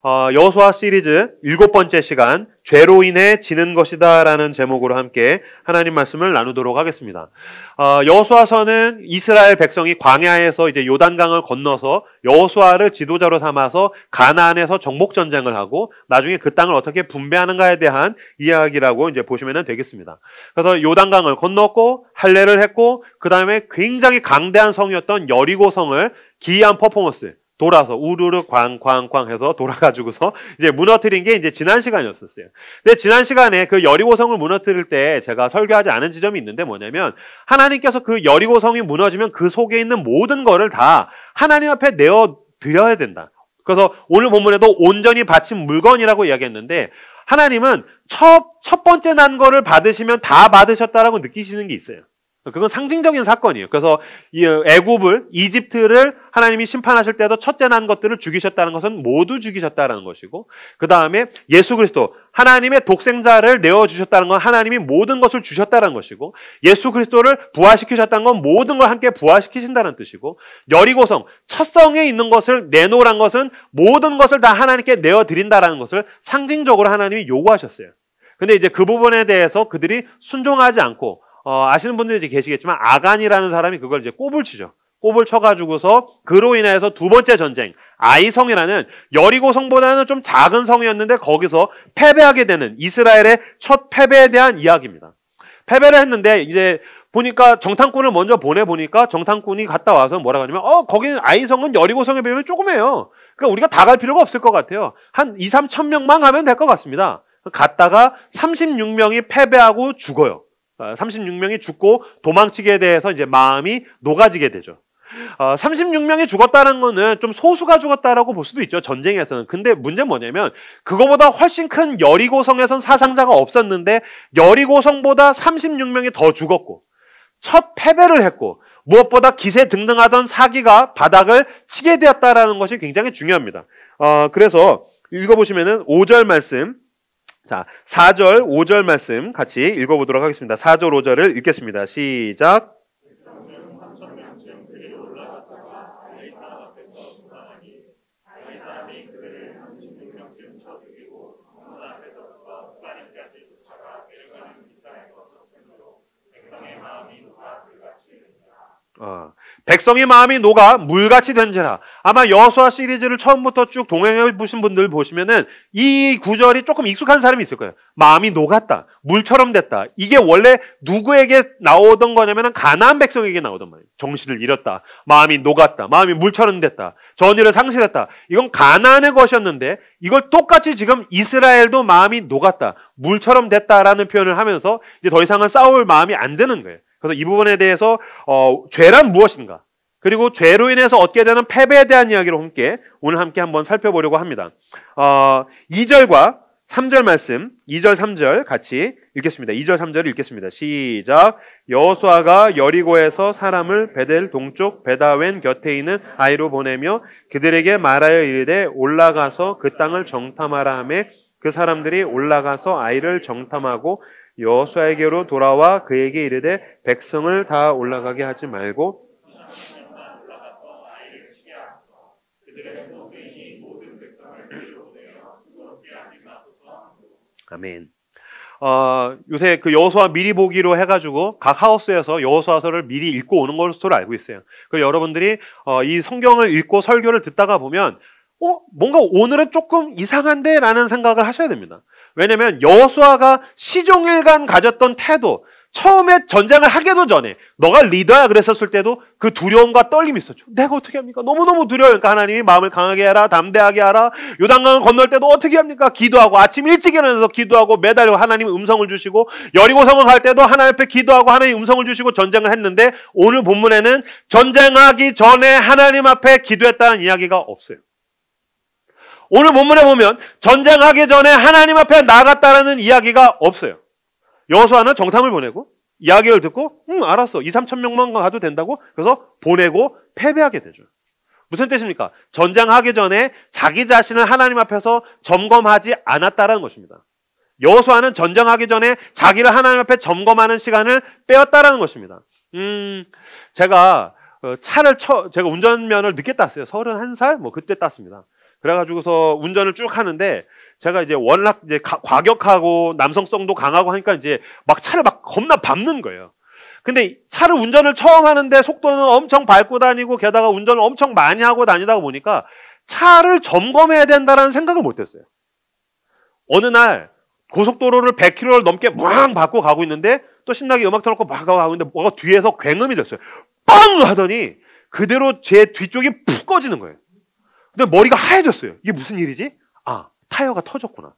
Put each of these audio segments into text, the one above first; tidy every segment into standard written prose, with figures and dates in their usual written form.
여호수아 시리즈 7번째 시간, 죄로 인해 지는 것이다 라는 제목으로 함께 하나님 말씀을 나누도록 하겠습니다. 여호수아서는 이스라엘 백성이 광야에서 이제 요단강을 건너서 여호수아를 지도자로 삼아서 가나안에서 정복 전쟁을 하고 나중에 그 땅을 어떻게 분배하는가에 대한 이야기라고 이제 보시면 되겠습니다. 그래서 요단강을 건넜고 할례를 했고 그 다음에 굉장히 강대한 성이었던 여리고성을 기이한 퍼포먼스 돌아서 우르르 쾅쾅쾅 해서 돌아가지고서 이제 무너뜨린 게 이제 지난 시간이었었어요. 근데 지난 시간에 그 여리고성을 무너뜨릴 때 제가 설교하지 않은 지점이 있는데 뭐냐면 하나님께서 그 여리고성이 무너지면 그 속에 있는 모든 거를 다 하나님 앞에 내어 드려야 된다. 그래서 오늘 본문에도 온전히 바친 물건이라고 이야기했는데 하나님은 첫 번째 난 거를 받으시면 다 받으셨다라고 느끼시는 게 있어요. 그건 상징적인 사건이에요. 그래서 이 애굽을, 이집트를 하나님이 심판하실 때도 첫째 난 것들을 죽이셨다는 것은 모두 죽이셨다는 것이고, 그 다음에 예수 그리스도, 하나님의 독생자를 내어주셨다는 건 하나님이 모든 것을 주셨다는 것이고, 예수 그리스도를 부활시키셨다는 건 모든 걸 함께 부활시키신다는 뜻이고, 여리고성, 첫 성에 있는 것을 내놓으란 것은 모든 것을 다 하나님께 내어드린다는 것을 상징적으로 하나님이 요구하셨어요. 근데 이제 그 부분에 대해서 그들이 순종하지 않고, 아시는 분들이 계시겠지만 아간이라는 사람이 그걸 이제 꼽을 치죠. 꼽을 쳐가지고서 그로 인해서 두 번째 전쟁, 아이성이라는 여리고성보다는 좀 작은 성이었는데 거기서 패배하게 되는 이스라엘의 첫 패배에 대한 이야기입니다. 패배를 했는데 이제 보니까 정탐꾼을 먼저 보내보니까 정탐꾼이 갔다 와서 뭐라고 하냐면 거기는 아이성은 여리고성에 비하면 조그매요. 그러니까 우리가 다 갈 필요가 없을 것 같아요. 한 2, 3천 명만 가면 될 것 같습니다. 갔다가 36명이 패배하고 죽어요. 36명이 죽고 도망치게 돼서 이제 마음이 녹아지게 되죠. 36명이 죽었다는 거는 좀 소수가 죽었다라고 볼 수도 있죠. 전쟁에서는. 근데 문제는 뭐냐면 그거보다 훨씬 큰 여리고성에선 사상자가 없었는데 여리고성보다 36명이 더 죽었고 첫 패배를 했고 무엇보다 기세등등하던 사기가 바닥을 치게 되었다라는 것이 굉장히 중요합니다. 그래서 읽어보시면은 5절 말씀, 자, 4절, 5절 말씀 같이 읽어보도록 하겠습니다. 4절, 5절을 읽겠습니다. 시작. 백성의 마음이 녹아 물같이 된지라. 아마 여호수아 시리즈를 처음부터 쭉 동행해 보신 분들 보시면은 이 구절이 조금 익숙한 사람이 있을 거예요. 마음이 녹았다. 물처럼 됐다. 이게 원래 누구에게 나오던 거냐면은 가나안 백성에게 나오던 말이에요. 정신을 잃었다. 마음이 녹았다. 마음이 물처럼 됐다. 전의를 상실했다. 이건 가나안의 것이었는데 이걸 똑같이 지금 이스라엘도 마음이 녹았다. 물처럼 됐다라는 표현을 하면서 이제 더 이상은 싸울 마음이 안 드는 거예요. 그래서 이 부분에 대해서 죄란 무엇인가? 그리고 죄로 인해서 얻게 되는 패배에 대한 이야기를 오늘 함께 한번 살펴보려고 합니다. 2절과 3절 말씀, 2절, 3절 같이 읽겠습니다. 2절, 3절을 읽겠습니다. 시작. 여호수아가 여리고에서 사람을 베델 동쪽 베다웬 곁에 있는 아이로 보내며 그들에게 말하여 이르되 올라가서 그 땅을 정탐하라 하며 그 사람들이 올라가서 아이를 정탐하고 여호수아에게로 돌아와 그에게 이르되 백성을 다 올라가게 하지 말고 아멘. 요새 그 여호수아 미리 보기로 해가지고 각 하우스에서 여호수아서를 미리 읽고 오는 것으로 알고 있어요. 그래서 여러분들이 이 성경을 읽고 설교를 듣다가 보면 뭔가 오늘은 조금 이상한데 라는 생각을 하셔야 됩니다. 왜냐면 여호수아가 시종일관 가졌던 태도, 처음에 전쟁을 하기도 전에 너가 리더야 그랬었을 때도 그 두려움과 떨림이 있었죠. 내가 어떻게 합니까? 너무너무 두려워요. 그러니까 하나님이 마음을 강하게 하라, 담대하게 하라. 요단강을 건널 때도 어떻게 합니까? 기도하고 아침 일찍 일어나서 기도하고 매달려 하나님 음성을 주시고 여리고성을 갈 때도 하나님 앞에 기도하고 하나님 음성을 주시고 전쟁을 했는데 오늘 본문에는 전쟁하기 전에 하나님 앞에 기도했다는 이야기가 없어요. 오늘 본문에 보면 전쟁하기 전에 하나님 앞에 나갔다라는 이야기가 없어요. 여호수아는 정탐을 보내고 이야기를 듣고 알았어. 2, 3천 명만 가도 된다고? 그래서 보내고 패배하게 되죠. 무슨 뜻입니까? 전쟁하기 전에 자기 자신을 하나님 앞에서 점검하지 않았다라는 것입니다. 여호수아는 전쟁하기 전에 자기를 하나님 앞에 점검하는 시간을 빼었다라는 것입니다. 제가 제가 운전면허를 늦게 땄어요. 31살? 그때 땄습니다. 그래가지고서 운전을 쭉 하는데 제가 이제 워낙 이제 과격하고 남성성도 강하고 하니까 이제 막 차를 막 겁나 밟는 거예요. 근데 차를 운전을 처음 하는데 속도는 엄청 밟고 다니고 게다가 운전을 엄청 많이 하고 다니다 보니까 차를 점검해야 된다라는 생각을 못 했어요. 어느 날 고속도로를 100km를 넘게 막 밟고 가고 있는데 또 신나게 음악 틀어놓고 막 가고 있는데 뭐가 뒤에서 굉음이 됐어요. 빵! 하더니 그대로 제 뒤쪽이 푹 꺼지는 거예요. 근데 머리가 하얘졌어요. 이게 무슨 일이지? 아, 타이어가 터졌구나.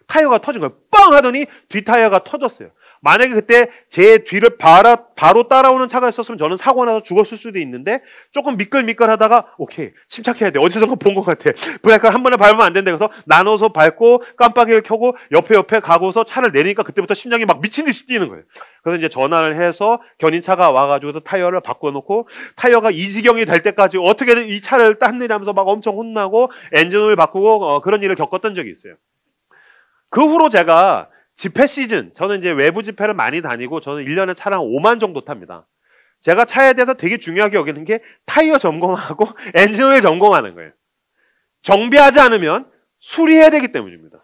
타이어가 터진 거예요. 빵! 하더니 뒤 타이어가 터졌어요. 만약에 그때 제 뒤를 바로 따라오는 차가 있었으면 저는 사고 나서 죽었을 수도 있는데 조금 미끌미끌 하다가 오케이, 침착해야 돼. 어디선가 본 것 같아. 브레이크를 한 번에 밟으면 안 된다. 그래서 나눠서 밟고 깜빡이를 켜고 옆에 가고서 차를 내리니까 그때부터 심장이 막 미친 듯이 뛰는 거예요. 그래서 이제 전화를 해서 견인차가 와가지고 타이어를 바꿔놓고 타이어가 이 지경이 될 때까지 어떻게든 이 차를 땄느냐면서 막 엄청 혼나고 엔진오일 바꾸고 그런 일을 겪었던 적이 있어요. 그 후로 제가 집회 시즌, 저는 이제 외부 집회를 많이 다니고 저는 1년에 차량 5만 정도 탑니다. 제가 차에 대해서 되게 중요하게 여기는 게 타이어 점검하고 엔진오일 점검하는 거예요. 정비하지 않으면 수리해야 되기 때문입니다.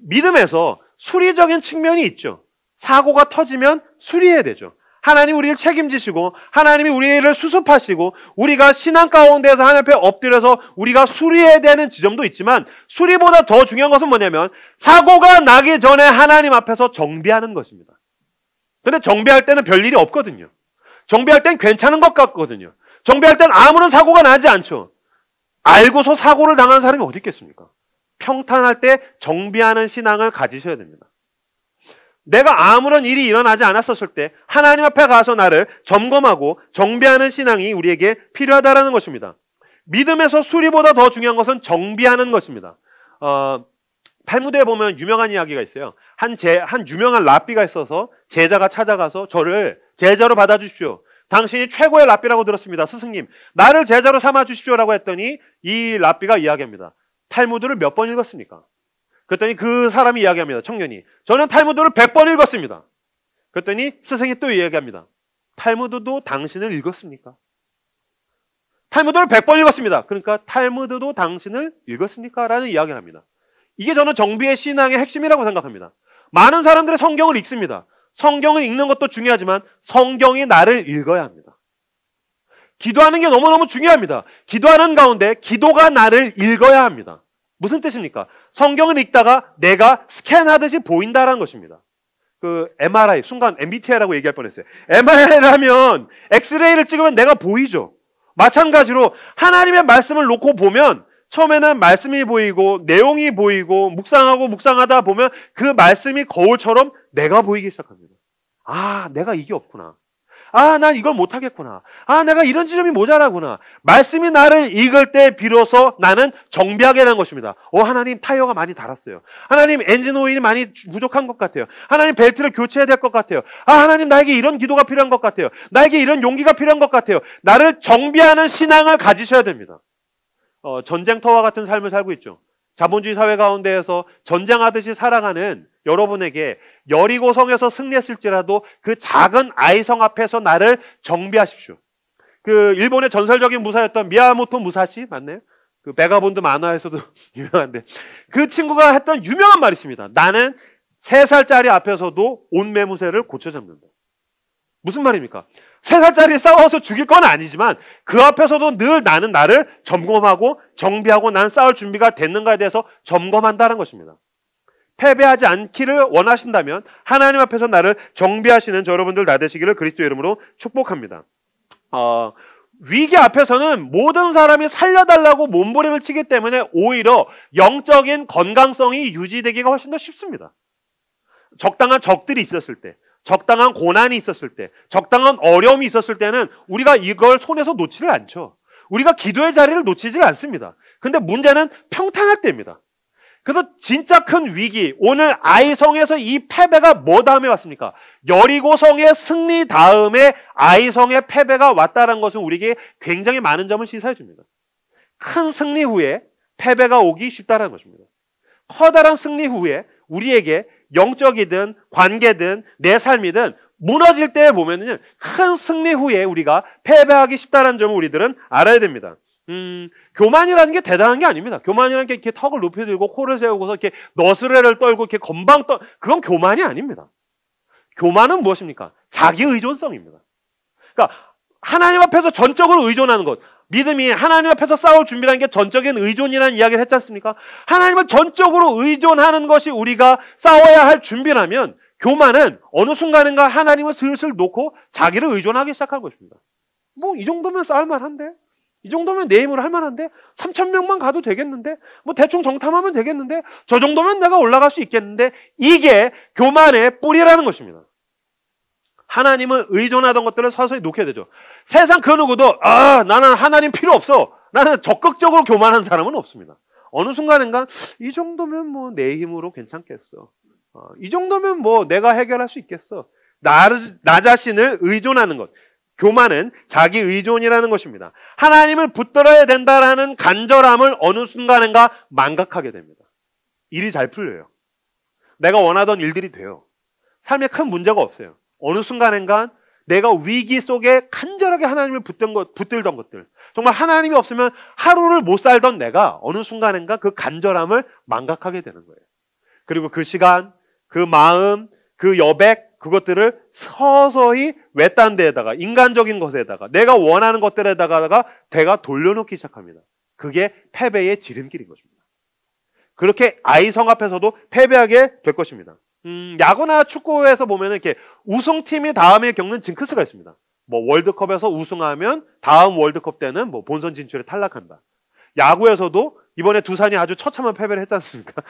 믿음에서 수리적인 측면이 있죠. 사고가 터지면 수리해야 되죠. 하나님이 우리를 책임지시고 하나님이 우리를 수습하시고 우리가 신앙 가운데서 하나님 앞에 엎드려서 우리가 수리해야 되는 지점도 있지만 수리보다 더 중요한 것은 뭐냐면 사고가 나기 전에 하나님 앞에서 정비하는 것입니다. 근데 정비할 때는 별일이 없거든요. 정비할 땐 괜찮은 것 같거든요. 정비할 땐 아무런 사고가 나지 않죠. 알고서 사고를 당하는 사람이 어디 있겠습니까? 평탄할 때 정비하는 신앙을 가지셔야 됩니다. 내가 아무런 일이 일어나지 않았었을 때 하나님 앞에 가서 나를 점검하고 정비하는 신앙이 우리에게 필요하다는 것입니다. 믿음에서 수리보다 더 중요한 것은 정비하는 것입니다. 탈무드에 보면 유명한 이야기가 있어요. 한 유명한 랍비가 있어서 제자가 찾아가서 저를 제자로 받아주십시오. 당신이 최고의 랍비라고 들었습니다. 스승님, 나를 제자로 삼아주십시오라고 했더니 이 랍비가 이야기합니다. 탈무드를 몇 번 읽었습니까? 그랬더니 그 사람이 이야기합니다. 청년이. 저는 탈무드를 100번 읽었습니다. 그랬더니 스승이 또 이야기합니다. 탈무드도 당신을 읽었습니까? 탈무드를 100번 읽었습니다. 그러니까 탈무드도 당신을 읽었습니까? 라는 이야기를 합니다. 이게 저는 정비의 신앙의 핵심이라고 생각합니다. 많은 사람들의 성경을 읽습니다. 성경을 읽는 것도 중요하지만 성경이 나를 읽어야 합니다. 기도하는 게 너무너무 중요합니다. 기도하는 가운데 기도가 나를 읽어야 합니다. 무슨 뜻입니까? 성경을 읽다가 내가 스캔하듯이 보인다라는 것입니다. MRI, 순간 MBTI라고 얘기할 뻔했어요. MRI를 하면 엑스레이를 찍으면 내가 보이죠. 마찬가지로 하나님의 말씀을 놓고 보면 처음에는 말씀이 보이고 내용이 보이고 묵상하다 보면 그 말씀이 거울처럼 내가 보이기 시작합니다. 아, 내가 이게 없구나. 아, 난 이걸 못하겠구나. 아, 내가 이런 지점이 모자라구나. 말씀이 나를 읽을 때 비로소 나는 정비하게 된 것입니다. 하나님 타이어가 많이 닳았어요. 하나님 엔진 오일이 많이 부족한 것 같아요. 하나님 벨트를 교체해야 될 것 같아요. 아, 하나님 나에게 이런 기도가 필요한 것 같아요. 나에게 이런 용기가 필요한 것 같아요. 나를 정비하는 신앙을 가지셔야 됩니다. 전쟁터와 같은 삶을 살고 있죠. 자본주의 사회 가운데에서 전쟁하듯이 살아가는 여러분에게 여리고성에서 승리했을지라도 그 작은 아이성 앞에서 나를 정비하십시오. 일본의 전설적인 무사였던 미야모토 무사시 맞나요? 베가본드 만화에서도 유명한데 그 친구가 했던 유명한 말이 있습니다. 나는 3살짜리 앞에서도 온매무새를 고쳐 잡는다. 무슨 말입니까? 3살짜리 싸워서 죽일 건 아니지만 그 앞에서도 늘 나는 나를 점검하고 정비하고 난 싸울 준비가 됐는가에 대해서 점검한다는 것입니다. 패배하지 않기를 원하신다면 하나님 앞에서 나를 정비하시는 여러분들 다 되시기를 그리스도의 이름으로 축복합니다. 위기 앞에서는 모든 사람이 살려달라고 몸부림을 치기 때문에 오히려 영적인 건강성이 유지되기가 훨씬 더 쉽습니다. 적당한 적들이 있었을 때, 적당한 고난이 있었을 때, 적당한 어려움이 있었을 때는 우리가 이걸 손에서 놓지를 않죠. 우리가 기도의 자리를 놓치질 않습니다. 근데 문제는 평탄할 때입니다. 그래서 진짜 큰 위기, 오늘 아이성에서 이 패배가 뭐 다음에 왔습니까? 여리고성의 승리 다음에 아이성의 패배가 왔다는 것은 우리에게 굉장히 많은 점을 시사해 줍니다. 큰 승리 후에 패배가 오기 쉽다는 것입니다. 커다란 승리 후에 우리에게 영적이든 관계든 내 삶이든 무너질 때 보면은 큰 승리 후에 우리가 패배하기 쉽다는 점을 우리들은 알아야 됩니다. 교만이라는 게 대단한 게 아닙니다. 교만이라는 게 이렇게 턱을 높이 들고 코를 세우고서 이렇게 너스레를 떨고 이렇게 그건 교만이 아닙니다. 교만은 무엇입니까? 자기 의존성입니다. 그러니까 하나님 앞에서 전적으로 의존하는 것. 믿음이 하나님 앞에서 싸울 준비라는 게 전적인 의존이라는 이야기를 했지 않습니까? 하나님을 전적으로 의존하는 것이 우리가 싸워야 할 준비라면 교만은 어느 순간인가 하나님을 슬슬 놓고 자기를 의존하기 시작한 것입니다. 뭐 이 정도면 싸울만한데? 이 정도면 내 힘으로 할만한데? 3,000명만 가도 되겠는데? 뭐 대충 정탐하면 되겠는데? 저 정도면 내가 올라갈 수 있겠는데? 이게 교만의 뿌리라는 것입니다. 하나님을 의존하던 것들을 서서히 놓게 되죠. 세상 그 누구도 나는 하나님 필요 없어. 나는 적극적으로 교만한 사람은 없습니다. 어느 순간인가 이 정도면 뭐 내 힘으로 괜찮겠어. 이 정도면 뭐 내가 해결할 수 있겠어. 나 자신을 의존하는 것. 교만은 자기 의존이라는 것입니다. 하나님을 붙들어야 된다라는 간절함을 어느 순간인가 망각하게 됩니다. 일이 잘 풀려요. 내가 원하던 일들이 돼요. 삶에 큰 문제가 없어요. 어느 순간인가 내가 위기 속에 간절하게 하나님을 붙들던 것들, 정말 하나님이 없으면 하루를 못 살던 내가 어느 순간인가 그 간절함을 망각하게 되는 거예요. 그리고 그 시간, 그 마음, 그 여백, 그것들을 서서히 외딴 데에다가, 인간적인 것에다가, 내가 원하는 것들에다가 내가 돌려놓기 시작합니다. 그게 패배의 지름길인 것입니다. 그렇게 아이성 앞에서도 패배하게 될 것입니다. 야구나 축구에서 보면 이렇게 우승팀이 다음에 겪는 징크스가 있습니다. 뭐 월드컵에서 우승하면 다음 월드컵 때는 뭐 본선 진출에 탈락한다. 야구에서도 이번에 두산이 아주 처참한 패배를 했지 않습니까?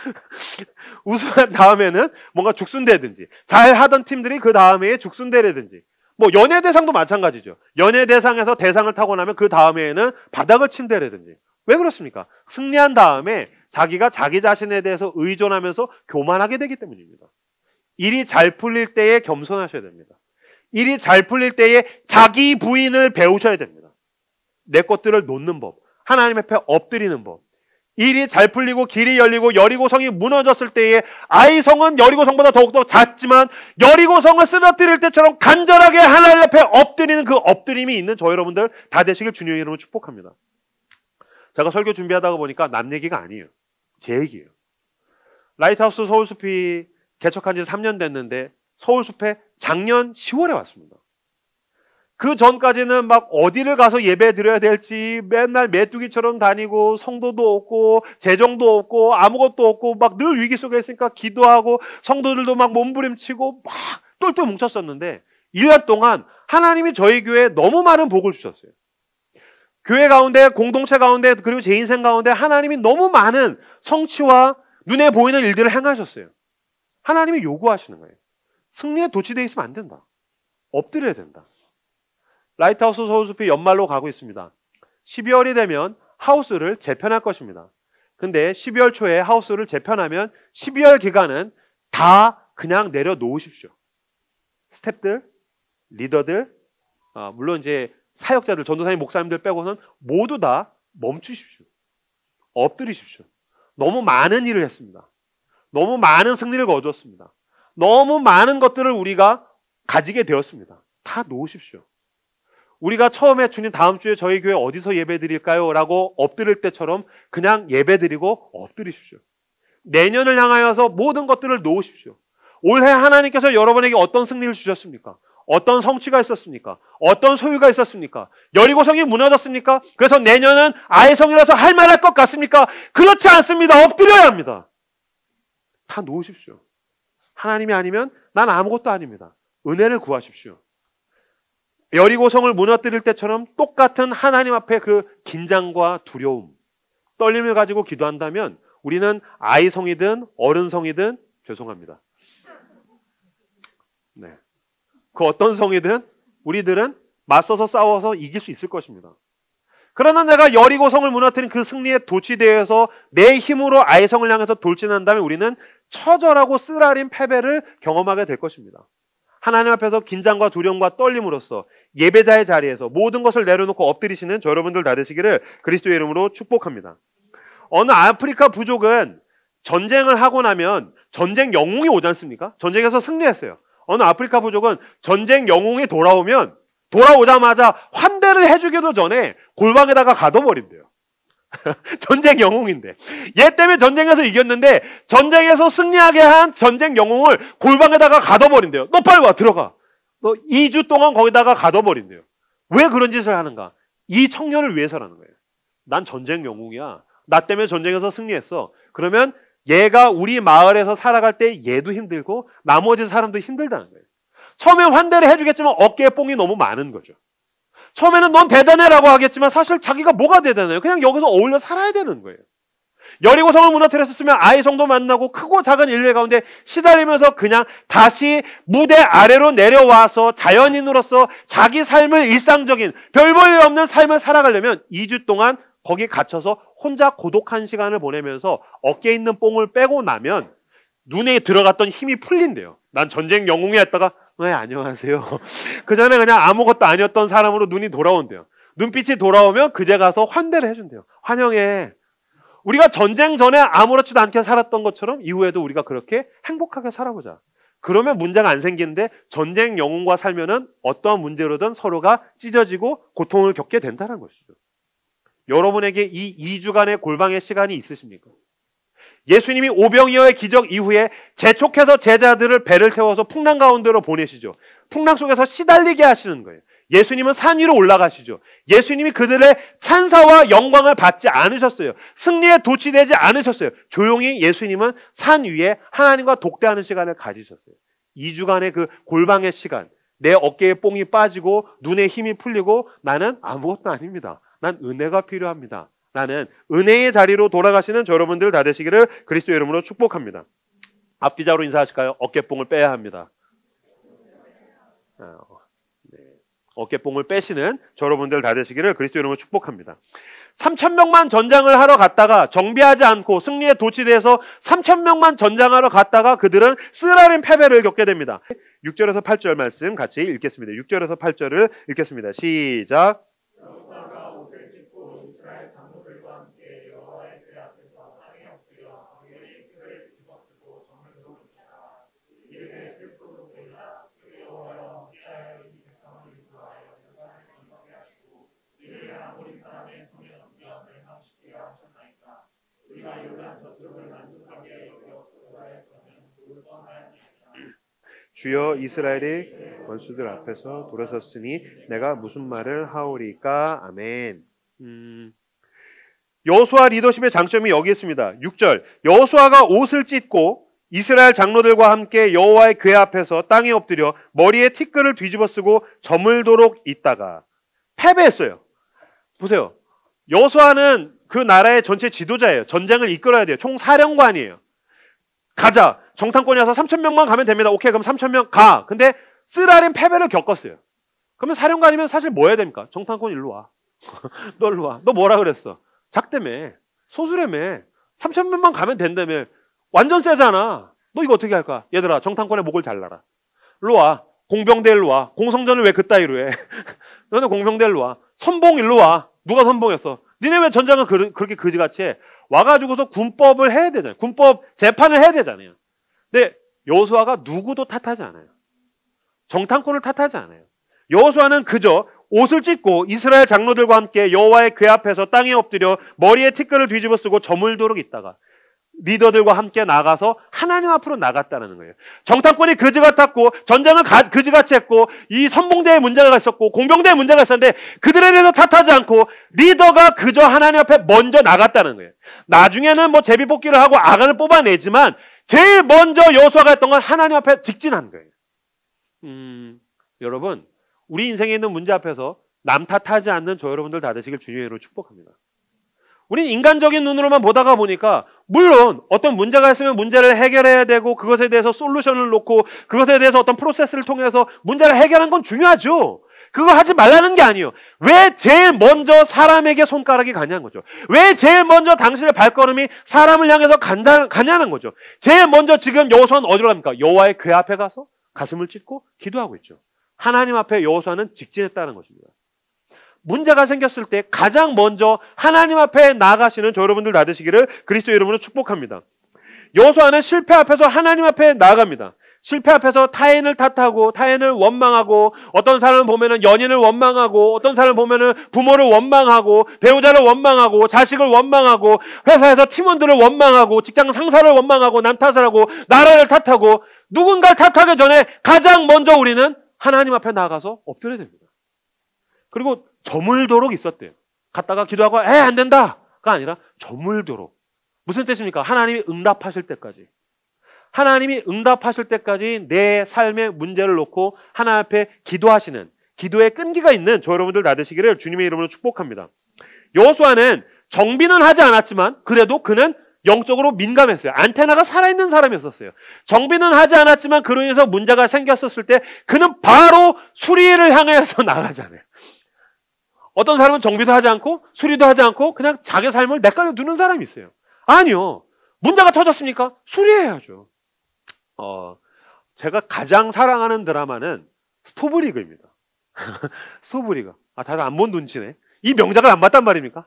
우승한 다음에는 뭔가 죽순대든지 잘 하던 팀들이 그 다음에 죽순대라든지 뭐 연예대상도 마찬가지죠. 연예대상에서 대상을 타고 나면 그 다음에는 바닥을 친대라든지. 왜 그렇습니까? 승리한 다음에 자기가 자기 자신에 대해서 의존하면서 교만하게 되기 때문입니다. 일이 잘 풀릴 때에 겸손하셔야 됩니다. 일이 잘 풀릴 때에 자기 부인을 배우셔야 됩니다. 내 것들을 놓는 법, 하나님 앞에 엎드리는 법. 일이 잘 풀리고 길이 열리고 여리고성이 무너졌을 때에 아이성은 여리고성보다 더욱더 작지만 여리고성을 쓰러뜨릴 때처럼 간절하게 하나님 앞에 엎드리는 그 엎드림이 있는 저 여러분들 다 되시길 주님의 이름으로 축복합니다. 제가 설교 준비하다가 보니까 남 얘기가 아니에요. 제 얘기예요. 라이트하우스 서울숲이 개척한 지 3년 됐는데 서울숲에 작년 10월에 왔습니다. 그 전까지는 막 어디를 가서 예배 드려야 될지 맨날 메뚜기처럼 다니고 성도도 없고 재정도 없고 아무것도 없고 막 늘 위기 속에 있으니까 기도하고 성도들도 막 몸부림치고 막 똘똘 뭉쳤었는데 1년 동안 하나님이 저희 교회에 너무 많은 복을 주셨어요. 교회 가운데, 공동체 가운데, 그리고 제 인생 가운데 하나님이 너무 많은 성취와 눈에 보이는 일들을 행하셨어요. 하나님이 요구하시는 거예요. 승리에 도취되어 있으면 안 된다. 엎드려야 된다. 라이트하우스 서울숲이 연말로 가고 있습니다. 12월이 되면 하우스를 재편할 것입니다. 근데 12월 초에 하우스를 재편하면 12월 기간은 다 그냥 내려놓으십시오. 스태프들, 리더들, 물론 이제 사역자들, 전도사님, 목사님들 빼고는 모두 다 멈추십시오. 엎드리십시오. 너무 많은 일을 했습니다. 너무 많은 승리를 거두었습니다. 너무 많은 것들을 우리가 가지게 되었습니다. 다 놓으십시오. 우리가 처음에 주님 다음 주에 저희 교회 어디서 예배 드릴까요? 라고 엎드릴 때처럼 그냥 예배 드리고 엎드리십시오. 내년을 향하여서 모든 것들을 놓으십시오. 올해 하나님께서 여러분에게 어떤 승리를 주셨습니까? 어떤 성취가 있었습니까? 어떤 소유가 있었습니까? 여리고성이 무너졌습니까? 그래서 내년은 아이성이라서 할 만할 것 같습니까? 그렇지 않습니다. 엎드려야 합니다. 다 놓으십시오. 하나님이 아니면 난 아무것도 아닙니다. 은혜를 구하십시오. 여리고성을 무너뜨릴 때처럼 똑같은 하나님 앞에 그 긴장과 두려움, 떨림을 가지고 기도한다면 우리는 아이성이든 어른성이든 죄송합니다. 네. 그 어떤 성이든 우리들은 맞서서 싸워서 이길 수 있을 것입니다. 그러나 내가 여리고성을 무너뜨린 그 승리에 도취되어서 내 힘으로 아이성을 향해서 돌진한다면 우리는 처절하고 쓰라린 패배를 경험하게 될 것입니다. 하나님 앞에서 긴장과 두려움과 떨림으로써 예배자의 자리에서 모든 것을 내려놓고 엎드리시는 저 여러분들 다 되시기를 그리스도의 이름으로 축복합니다. 어느 아프리카 부족은 전쟁을 하고 나면 전쟁 영웅이 오지 않습니까? 전쟁에서 승리했어요. 어느 아프리카 부족은 전쟁 영웅이 돌아오자마자 환대를 해주기도 전에 골방에다가 가둬버린대요. 전쟁 영웅인데. 얘 때문에 전쟁에서 이겼는데 전쟁에서 승리하게 한 전쟁 영웅을 골방에다가 가둬버린대요. 너 빨리 와, 들어가. 너 2주 동안 거기다가 가둬버린대요. 왜 그런 짓을 하는가? 이 청년을 위해서라는 거예요. 난 전쟁 영웅이야. 나 때문에 전쟁에서 승리했어. 그러면 얘가 우리 마을에서 살아갈 때 얘도 힘들고 나머지 사람도 힘들다는 거예요. 처음에 환대를 해주겠지만 어깨에 뽕이 너무 많은 거죠. 처음에는 넌 대단해라고 하겠지만 사실 자기가 뭐가 대단해요? 그냥 여기서 어울려 살아야 되는 거예요. 여리고성을 무너뜨렸으면 아이성도 만나고 크고 작은 일들 가운데 시달리면서 그냥 다시 무대 아래로 내려와서 자연인으로서 자기 삶을 일상적인 별 볼 일 없는 삶을 살아가려면 2주 동안 거기 갇혀서 혼자 고독한 시간을 보내면서 어깨에 있는 뽕을 빼고 나면 눈에 들어갔던 힘이 풀린대요. 난 전쟁 영웅이 했다가 네, 안녕하세요. 그 전에 그냥 아무것도 아니었던 사람으로 눈이 돌아온대요. 눈빛이 돌아오면 그제 가서 환대를 해준대요. 환영해. 우리가 전쟁 전에 아무렇지도 않게 살았던 것처럼 이후에도 우리가 그렇게 행복하게 살아보자. 그러면 문제가 안 생기는데 전쟁 영웅과 살면은 어떠한 문제로든 서로가 찢어지고 고통을 겪게 된다는 것이죠. 여러분에게 이 2주간의 골방의 시간이 있으십니까? 예수님이 오병이어의 기적 이후에 재촉해서 제자들을 배를 태워서 풍랑 가운데로 보내시죠. 풍랑 속에서 시달리게 하시는 거예요. 예수님은 산 위로 올라가시죠. 예수님이 그들의 찬사와 영광을 받지 않으셨어요. 승리에 도취되지 않으셨어요. 조용히 예수님은 산 위에 하나님과 독대하는 시간을 가지셨어요. 2주간의 그 골방의 시간, 내 어깨에 뽕이 빠지고 눈에 힘이 풀리고 나는 아무것도 아닙니다. 난 은혜가 필요합니다. 나는 은혜의 자리로 돌아가시는 저 여러분들 다 되시기를 그리스도의 이름으로 축복합니다. 앞뒤자로 인사하실까요? 어깨뽕을 빼야 합니다. 어깨뽕을 빼시는 저 여러분들 다 되시기를 그리스도의 이름으로 축복합니다. 3,000명만 전장을 하러 갔다가 정비하지 않고 승리에 도취돼서 3,000명만 전장하러 갔다가 그들은 쓰라린 패배를 겪게 됩니다. 6절에서 8절 말씀 같이 읽겠습니다. 6절에서 8절을 읽겠습니다. 시작. 주여 이스라엘이 원수들 앞에서 돌아섰으니 내가 무슨 말을 하오리까. 아멘. 여호수아 리더십의 장점이 여기 있습니다. 6절 여호수아가 옷을 찢고 이스라엘 장로들과 함께 여호와의 궤 앞에서 땅에 엎드려 머리에 티끌을 뒤집어 쓰고 저물도록 있다가 패배했어요. 보세요. 여호수아는 그 나라의 전체 지도자예요. 전쟁을 이끌어야 돼요. 총사령관이에요. 가자. 정탐권이 와서 3,000명만 가면 됩니다. 오케이, 그럼 3,000명 가. 근데 쓰라린 패배를 겪었어요. 그러면 사령관이면 사실 뭐 해야 됩니까? 정탐권 일로 와. 너 일로 와. 너 뭐라 그랬어? 작다며. 소수라며. 3,000명만 가면 된다며. 완전 세잖아. 너 이거 어떻게 할까? 얘들아, 정탐권의 목을 잘라라. 일로 와. 공병대 일로 와. 공성전을 왜 그따위로 해? 너네 공병대 일로 와. 선봉 일로 와. 누가 선봉했어? 니네 왜 전장을 그렇게 그지같이 해? 와가지고서 군법을 해야 되잖아요. 군법 재판을 해야 되잖아요. 근데 여호수아가 누구도 탓하지 않아요. 정탐꾼을 탓하지 않아요. 여호수아는 그저 옷을 찢고 이스라엘 장로들과 함께 여호와의 궤 앞에서 땅에 엎드려 머리에 티끌을 뒤집어 쓰고 저물도록 있다가 리더들과 함께 나가서 하나님 앞으로 나갔다는 거예요. 정탐꾼이 그지 같았고 전장을 그지같이 했고 이 선봉대에 문제가 있었고 공병대에 문제가 있었는데 그들에 대해서 탓하지 않고 리더가 그저 하나님 앞에 먼저 나갔다는 거예요. 나중에는 뭐 제비뽑기를 하고 아간을 뽑아내지만 제일 먼저 여호수아가 했던 건 하나님 앞에 직진한 거예요. 여러분, 우리 인생에 있는 문제 앞에서 남 탓하지 않는 저 여러분들 다 되시길 주님의 이름으로 축복합니다. 우린 인간적인 눈으로만 보다가 보니까 물론 어떤 문제가 있으면 문제를 해결해야 되고 그것에 대해서 솔루션을 놓고 그것에 대해서 어떤 프로세스를 통해서 문제를 해결하는 건 중요하죠. 그거 하지 말라는 게 아니에요. 왜 제일 먼저 사람에게 손가락이 가냐는 거죠. 왜 제일 먼저 당신의 발걸음이 사람을 향해서 가냐는 거죠. 제일 먼저 지금 여호수아는 어디로 갑니까? 여호와의 궤 앞에 가서 가슴을 찢고 기도하고 있죠. 하나님 앞에 여호수아는 직진했다는 것입니다. 문제가 생겼을 때 가장 먼저 하나님 앞에 나가시는 저 여러분들 다 되시기를 그리스도의 이름으로 축복합니다. 여호수아는 실패 앞에서 하나님 앞에 나아갑니다. 실패 앞에서 타인을 탓하고 타인을 원망하고 어떤 사람을 보면은 연인을 원망하고 어떤 사람을 보면은 부모를 원망하고 배우자를 원망하고 자식을 원망하고 회사에서 팀원들을 원망하고 직장 상사를 원망하고 남 탓을 하고 나라를 탓하고 누군가를 탓하기 전에 가장 먼저 우리는 하나님 앞에 나아가서 엎드려야 됩니다. 그리고 저물도록 있었대요. 갔다가 기도하고 안 된다가 아니라 저물도록. 무슨 뜻입니까? 하나님이 응답하실 때까지. 하나님이 응답하실 때까지 내 삶의 문제를 놓고 하나님 앞에 기도하시는, 기도의 끈기가 있는 저 여러분들 다 되시기를 주님의 이름으로 축복합니다. 여호수아는 정비는 하지 않았지만 그래도 그는 영적으로 민감했어요. 안테나가 살아있는 사람이었어요. 정비는 하지 않았지만 그로 인해서 문제가 생겼었을 때 그는 바로 수리를 향해서 나가잖아요. 어떤 사람은 정비도 하지 않고 수리도 하지 않고 그냥 자기 삶을 내깔려 두는 사람이 있어요. 아니요. 문제가 터졌습니까? 수리해야죠. 제가 가장 사랑하는 드라마는 스토브리그입니다. 스토브리그. 다들 안 본 눈치네. 이 명작을 안 봤단 말입니까?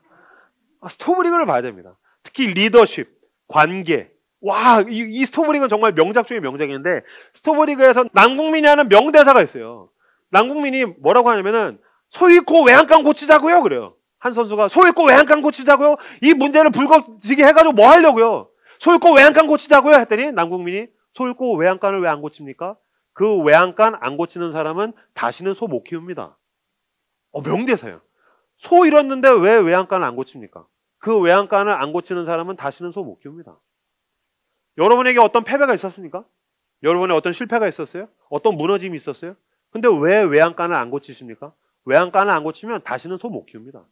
스토브리그를 봐야 됩니다. 특히 리더십, 관계. 와, 이 스토브리그는 정말 명작 중의 명작인데 스토브리그에서 남궁민이 하는 명대사가 있어요. 남궁민이 뭐라고 하냐면은 소 잃고 외양간 고치자고요. 그래요. 한 선수가 소 잃고 외양간 고치자고요. 이 문제를 불거지게 해가지고 뭐 하려고요. 소 잃고 외양간 고치자고요. 했더니 남궁민이 소 잃고 외양간을 왜 안 고칩니까? 그 외양간 안 고치는 사람은 다시는 소 못 키웁니다. 명대사예요. 소 잃었는데 왜 외양간을 안 고칩니까? 그 외양간을 안 고치는 사람은 다시는 소 못 키웁니다. 여러분에게 어떤 패배가 있었습니까? 여러분의 어떤 실패가 있었어요? 어떤 무너짐이 있었어요? 근데 왜 외양간을 안 고치십니까? 외양간을 안 고치면 다시는 소 못 키웁니다.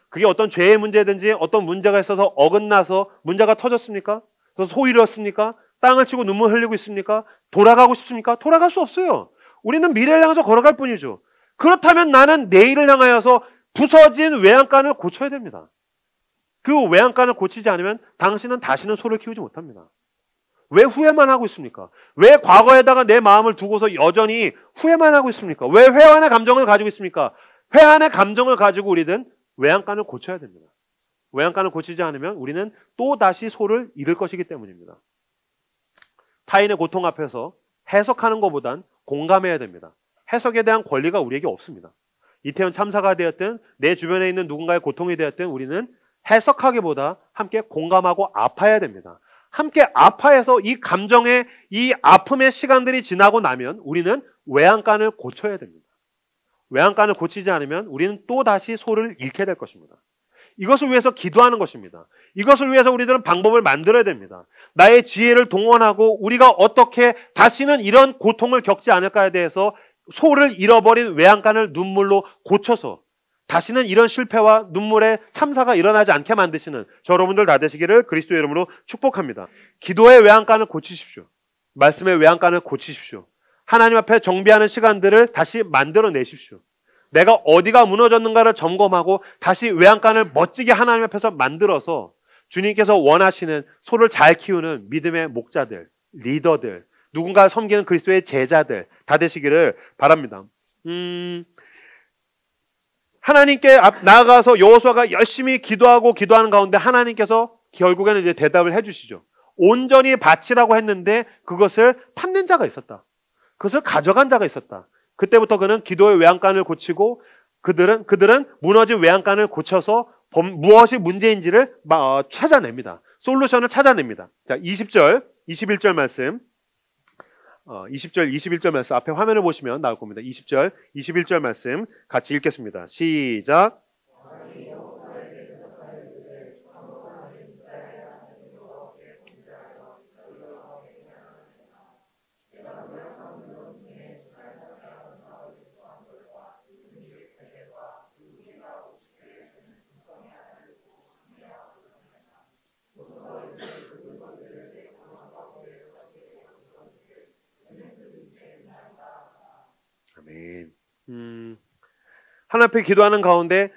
그게 어떤 죄의 문제든지 어떤 문제가 있어서 어긋나서 문제가 터졌습니까? 그래서 소 잃었습니까? 땅을 치고 눈물 흘리고 있습니까? 돌아가고 싶습니까? 돌아갈 수 없어요. 우리는 미래를 향해서 걸어갈 뿐이죠. 그렇다면 나는 내일을 향하여서 부서진 외양간을 고쳐야 됩니다. 그 외양간을 고치지 않으면 당신은 다시는 소를 키우지 못합니다. 왜 후회만 하고 있습니까? 왜 과거에다가 내 마음을 두고서 여전히 후회만 하고 있습니까? 왜 회한의 감정을 가지고 있습니까? 회한의 감정을 가지고 우리는 외양간을 고쳐야 됩니다. 외양간을 고치지 않으면 우리는 또 다시 소를 잃을 것이기 때문입니다. 타인의 고통 앞에서 해석하는 것보단 공감해야 됩니다. 해석에 대한 권리가 우리에게 없습니다. 이태원 참사가 되었든 내 주변에 있는 누군가의 고통이 되었든 우리는 해석하기보다 함께 공감하고 아파야 됩니다. 함께 아파해서 이 감정의 이 아픔의 시간들이 지나고 나면 우리는 외양간을 고쳐야 됩니다. 외양간을 고치지 않으면 우리는 또다시 소를 잃게 될 것입니다. 이것을 위해서 기도하는 것입니다. 이것을 위해서 우리들은 방법을 만들어야 됩니다. 나의 지혜를 동원하고 우리가 어떻게 다시는 이런 고통을 겪지 않을까에 대해서 소를 잃어버린 외양간을 눈물로 고쳐서 다시는 이런 실패와 눈물의 참사가 일어나지 않게 만드시는 저 여러분들 다 되시기를 그리스도의 이름으로 축복합니다. 기도의 외양간을 고치십시오. 말씀의 외양간을 고치십시오. 하나님 앞에 정비하는 시간들을 다시 만들어내십시오. 내가 어디가 무너졌는가를 점검하고 다시 외양간을 멋지게 하나님 앞에서 만들어서 주님께서 원하시는 소를 잘 키우는 믿음의 목자들, 리더들, 누군가 섬기는 그리스도의 제자들 다 되시기를 바랍니다. 하나님께 나아가서 여호수아가 열심히 기도하는 가운데 하나님께서 결국에는 이제 대답을 해주시죠. 온전히 바치라고 했는데 그것을 탐낸 자가 있었다. 그것을 가져간 자가 있었다. 그때부터 그는 기도의 외양간을 고치고 그들은 무너진 외양간을 고쳐서 무엇이 문제인지를 찾아냅니다. 솔루션을 찾아냅니다. 자, 20절, 21절 말씀. 20절, 21절 말씀 앞에 화면을 보시면 나올 겁니다. 20절, 21절 말씀 같이 읽겠습니다. 시작. 하나님 앞에 기도하는 가운데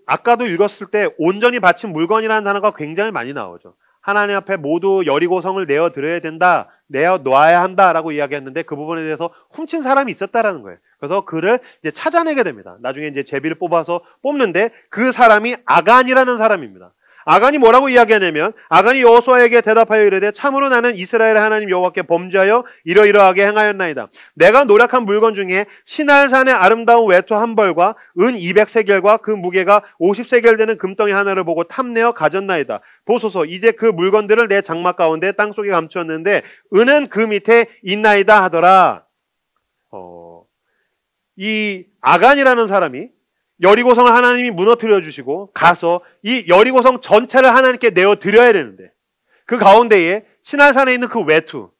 아까도 읽었을 때 온전히 바친 물건이라는 단어가 굉장히 많이 나오죠. 하나님 앞에 모두 여리고성을 내어드려야 된다, 내어놓아야 한다라고 이야기했는데 그 부분에 대해서 훔친 사람이 있었다라는 거예요. 그래서 그를 이제 찾아내게 됩니다. 나중에 이제 제비를 뽑아서 뽑는데 그 사람이 아간이라는 사람입니다. 아간이 뭐라고 이야기하냐면 아간이 여호수아에게 대답하여 이르되 참으로 나는 이스라엘 하나님 여호와께 범죄하여 이러이러하게 행하였나이다. 내가 노력한 물건 중에 시날산의 아름다운 외투 한 벌과 은 200세겔과 그 무게가 50세겔 되는 금덩이 하나를 보고 탐내어 가졌나이다. 보소서 이제 그 물건들을 내 장막 가운데 땅속에 감추었는데 은은 그 밑에 있나이다 하더라. 이 아간이라는 사람이 여리고성을 하나님이 무너뜨려 주시고 가서 이 여리고성 전체를 하나님께 내어 드려야 되는데 그 가운데에 시날산에 있는 그 외투,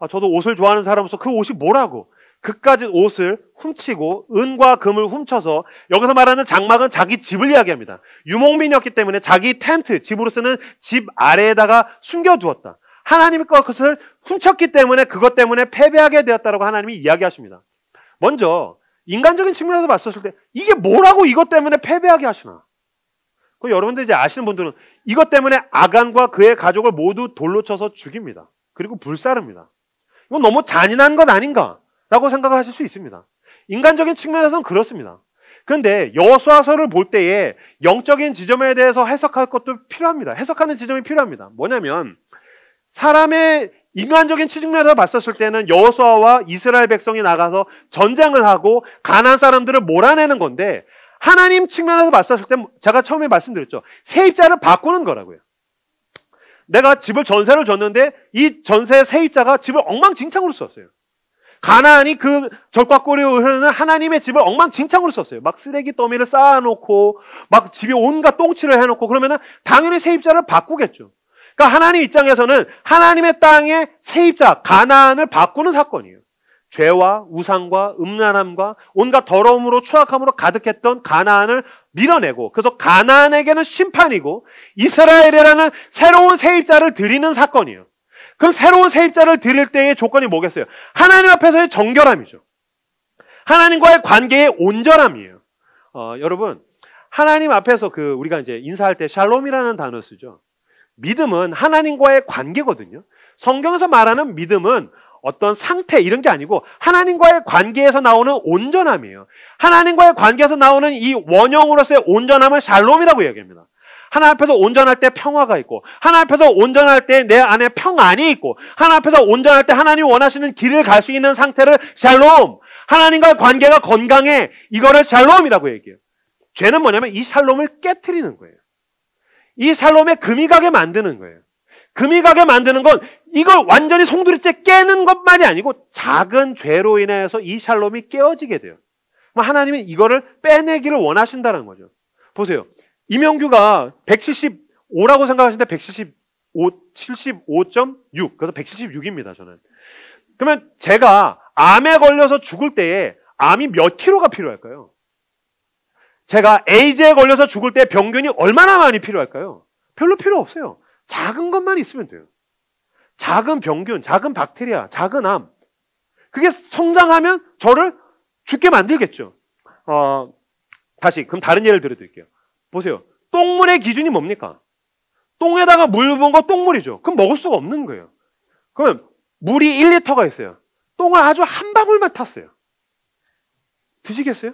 저도 옷을 좋아하는 사람으로서 그 옷이 뭐라고 그까지 옷을 훔치고 은과 금을 훔쳐서 여기서 말하는 장막은 자기 집을 이야기합니다. 유목민이었기 때문에 자기 텐트, 집으로 쓰는 집 아래에다가 숨겨두었다. 하나님이 그것을 훔쳤기 때문에 그것 때문에 패배하게 되었다라고 하나님이 이야기하십니다. 먼저 인간적인 측면에서 봤었을 때 이게 뭐라고 이것 때문에 패배하게 하시나? 여러분들 이제 아시는 분들은 이것 때문에 아간과 그의 가족을 모두 돌로 쳐서 죽입니다. 그리고 불사릅니다. 이건 너무 잔인한 것 아닌가라고 생각을 하실 수 있습니다. 인간적인 측면에서는 그렇습니다. 그런데 여호수아서를 볼 때에 영적인 지점에 대해서 해석할 것도 필요합니다. 해석하는 지점이 필요합니다. 뭐냐면 사람의 인간적인 측면에서 봤었을 때는 여호수아와 이스라엘 백성이 나가서 전쟁을 하고 가나안 사람들을 몰아내는 건데 하나님 측면에서 봤었을 때 제가 처음에 말씀드렸죠. 세입자를 바꾸는 거라고요. 내가 집을 전세를 줬는데 이 전세 세입자가 집을 엉망진창으로 썼어요. 가나안이 그 절과 꼬리로 흐르는 하나님의 집을 엉망진창으로 썼어요. 막 쓰레기 더미를 쌓아놓고 막 집에 온갖 똥칠을 해놓고 그러면은 당연히 세입자를 바꾸겠죠. 그러니까 하나님 입장에서는 하나님의 땅의 세입자 가나안을 바꾸는 사건이에요. 죄와 우상과 음란함과 온갖 더러움으로 추악함으로 가득했던 가나안을 밀어내고 그래서 가나안에게는 심판이고 이스라엘이라는 새로운 세입자를 드리는 사건이에요. 그 새로운 세입자를 드릴 때의 조건이 뭐겠어요? 하나님 앞에서의 정결함이죠. 하나님과의 관계의 온전함이에요. 여러분 하나님 앞에서 우리가 이제 인사할 때 샬롬이라는 단어 쓰죠. 믿음은 하나님과의 관계거든요. 성경에서 말하는 믿음은 어떤 상태 이런 게 아니고 하나님과의 관계에서 나오는 온전함이에요. 하나님과의 관계에서 나오는 이 원형으로서의 온전함을 샬롬이라고 얘기합니다. 하나님 앞에서 온전할 때 평화가 있고 하나님 앞에서 온전할 때 내 안에 평안이 있고 하나님 앞에서 온전할 때 하나님이 원하시는 길을 갈 수 있는 상태를 샬롬, 하나님과의 관계가 건강해, 이거를 샬롬이라고 얘기해요. 죄는 뭐냐면 이 샬롬을 깨트리는 거예요. 이 샬롬에 금이 가게 만드는 거예요. 금이 가게 만드는 건 이걸 완전히 송두리째 깨는 것만이 아니고 작은 죄로 인해서 이 샬롬이 깨어지게 돼요. 하나님은 이거를 빼내기를 원하신다는 거죠. 보세요. 이명규가 175라고 생각하시는데 75.6. 그래서 176입니다, 저는. 그러면 제가 암에 걸려서 죽을 때에 암이 몇 킬로가 필요할까요? 제가 에이즈에 걸려서 죽을 때 병균이 얼마나 많이 필요할까요? 별로 필요 없어요. 작은 것만 있으면 돼요. 작은 병균, 작은 박테리아, 작은 암. 그게 성장하면 저를 죽게 만들겠죠. 그럼 다른 예를 들어드릴게요. 보세요. 똥물의 기준이 뭡니까? 똥에다가 물 부은 거 똥물이죠. 그럼 먹을 수가 없는 거예요. 그러면 물이 1리터가 있어요. 똥을 아주 한 방울만 탔어요. 드시겠어요?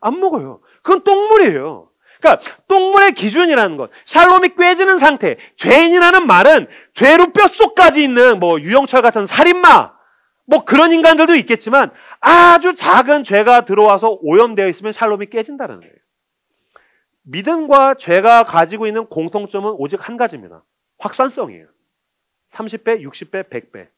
안 먹어요. 그건 똥물이에요. 그러니까 똥물의 기준이라는 것, 샬롬이 꿰지는 상태, 죄인이라는 말은 죄로 뼛속까지 있는 유영철 같은 살인마, 그런 인간들도 있겠지만 아주 작은 죄가 들어와서 오염되어 있으면 샬롬이 깨진다는 거예요. 믿음과 죄가 가지고 있는 공통점은 오직 한 가지입니다. 확산성이에요. 30배, 60배, 100배.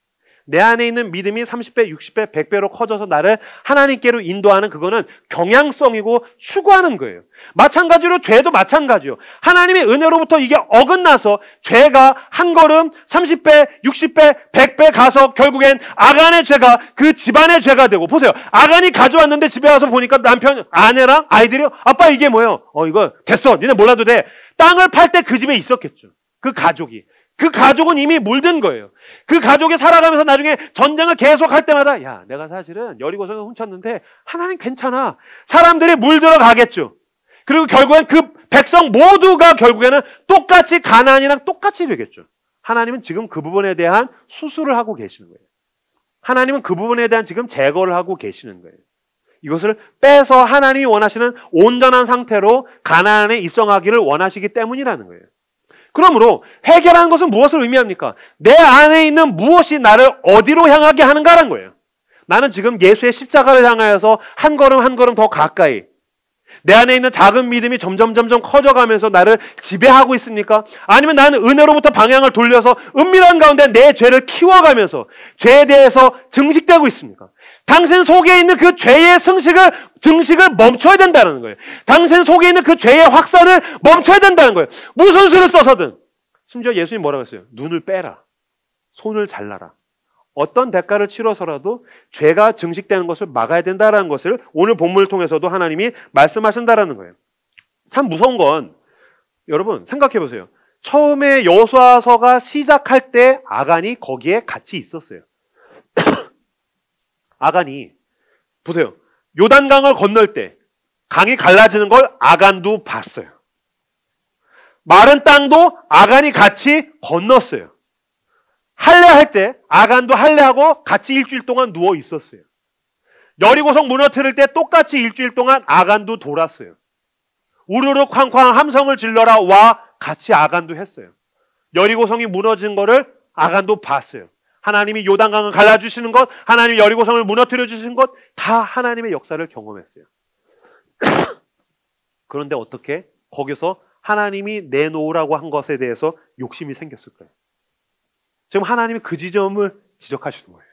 내 안에 있는 믿음이 30배, 60배, 100배로 커져서 나를 하나님께로 인도하는 그거는 경향성이고 추구하는 거예요. 마찬가지로 죄도 마찬가지요. 하나님의 은혜로부터 이게 어긋나서 죄가 한 걸음 30배, 60배, 100배 가서 결국엔 아간의 죄가 그 집안의 죄가 되고, 보세요. 아간이 가져왔는데 집에 와서 보니까 남편, 아내랑 아이들이 아빠 이게 뭐예요? 이거 됐어. 니네 몰라도 돼. 땅을 팔 때 그 집에 있었겠죠. 그 가족이. 그 가족은 이미 물든 거예요. 그 가족이 살아가면서 나중에 전쟁을 계속할 때마다 야, 내가 사실은 여리고성에 훔쳤는데 하나님 괜찮아. 사람들이 물들어 가겠죠. 그리고 결국엔 그 백성 모두가 결국에는 똑같이 가나안이랑 똑같이 되겠죠. 하나님은 지금 그 부분에 대한 수술을 하고 계시는 거예요. 하나님은 그 부분에 대한 지금 제거를 하고 계시는 거예요. 이것을 빼서 하나님이 원하시는 온전한 상태로 가나안에 입성하기를 원하시기 때문이라는 거예요. 그러므로 회개라는 것은 무엇을 의미합니까? 내 안에 있는 무엇이 나를 어디로 향하게 하는가라는 거예요. 나는 지금 예수의 십자가를 향하여서 한 걸음 한 걸음 더 가까이, 내 안에 있는 작은 믿음이 점점 커져가면서 나를 지배하고 있습니까? 아니면 나는 은혜로부터 방향을 돌려서 은밀한 가운데 내 죄를 키워가면서 죄에 대해서 증식되고 있습니까? 당신 속에 있는 그 죄의 증식을 멈춰야 된다는 거예요. 당신 속에 있는 그 죄의 확산을 멈춰야 된다는 거예요. 무슨 수를 써서든. 심지어 예수님이 뭐라고 했어요? 눈을 빼라. 손을 잘라라. 어떤 대가를 치러서라도 죄가 증식되는 것을 막아야 된다는 것을 오늘 본문을 통해서도 하나님이 말씀하신다는 거예요. 참 무서운 건 여러분 생각해 보세요. 처음에 여호수아서가 시작할 때 아간이 거기에 같이 있었어요. 아간이 보세요. 요단강을 건널 때 강이 갈라지는 걸 아간도 봤어요. 마른 땅도 아간이 같이 건넜어요. 할례할 때 아간도 할례하고 같이 일주일 동안 누워 있었어요. 여리고성 무너뜨릴 때 똑같이 일주일 동안 아간도 돌았어요. 우르르 쾅쾅 함성을 질러라 와 같이 아간도 했어요. 여리고성이 무너진 거를 아간도 봤어요. 하나님이 요단강을 갈라주시는 것, 하나님이 여리고성을 무너뜨려 주신 것, 다 하나님의 역사를 경험했어요. 그런데 어떻게 거기서 하나님이 내놓으라고 한 것에 대해서 욕심이 생겼을까요? 지금 하나님이 그 지점을 지적하시는 거예요.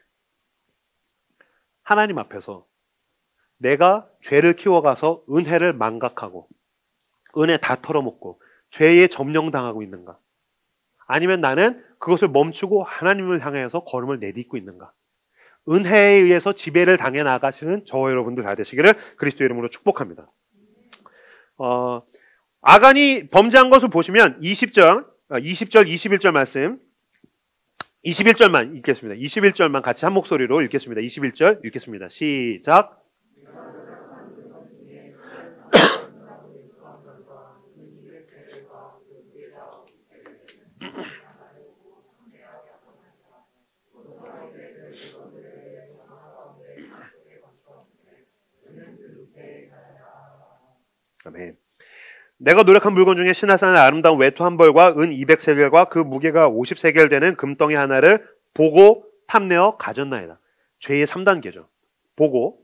하나님 앞에서 내가 죄를 키워가서 은혜를 망각하고 은혜 다 털어먹고 죄에 점령당하고 있는가? 아니면 나는 그것을 멈추고 하나님을 향해서 걸음을 내딛고 있는가? 은혜에 의해서 지배를 당해 나가시는 저와 여러분들 다 되시기를 그리스도 이름으로 축복합니다. 아간이 범죄한 것을 보시면 20절, 21절 말씀 21절만 읽겠습니다. 21절만 같이 한 목소리로 읽겠습니다. 21절 읽겠습니다. 시작. 아멘. 내가 노력한 물건 중에 신하산의 아름다운 외투 한 벌과 은 200세겔과 그 무게가 50세겔 되는 금덩이 하나를 보고 탐내어 가졌나이다. 죄의 3단계죠. 보고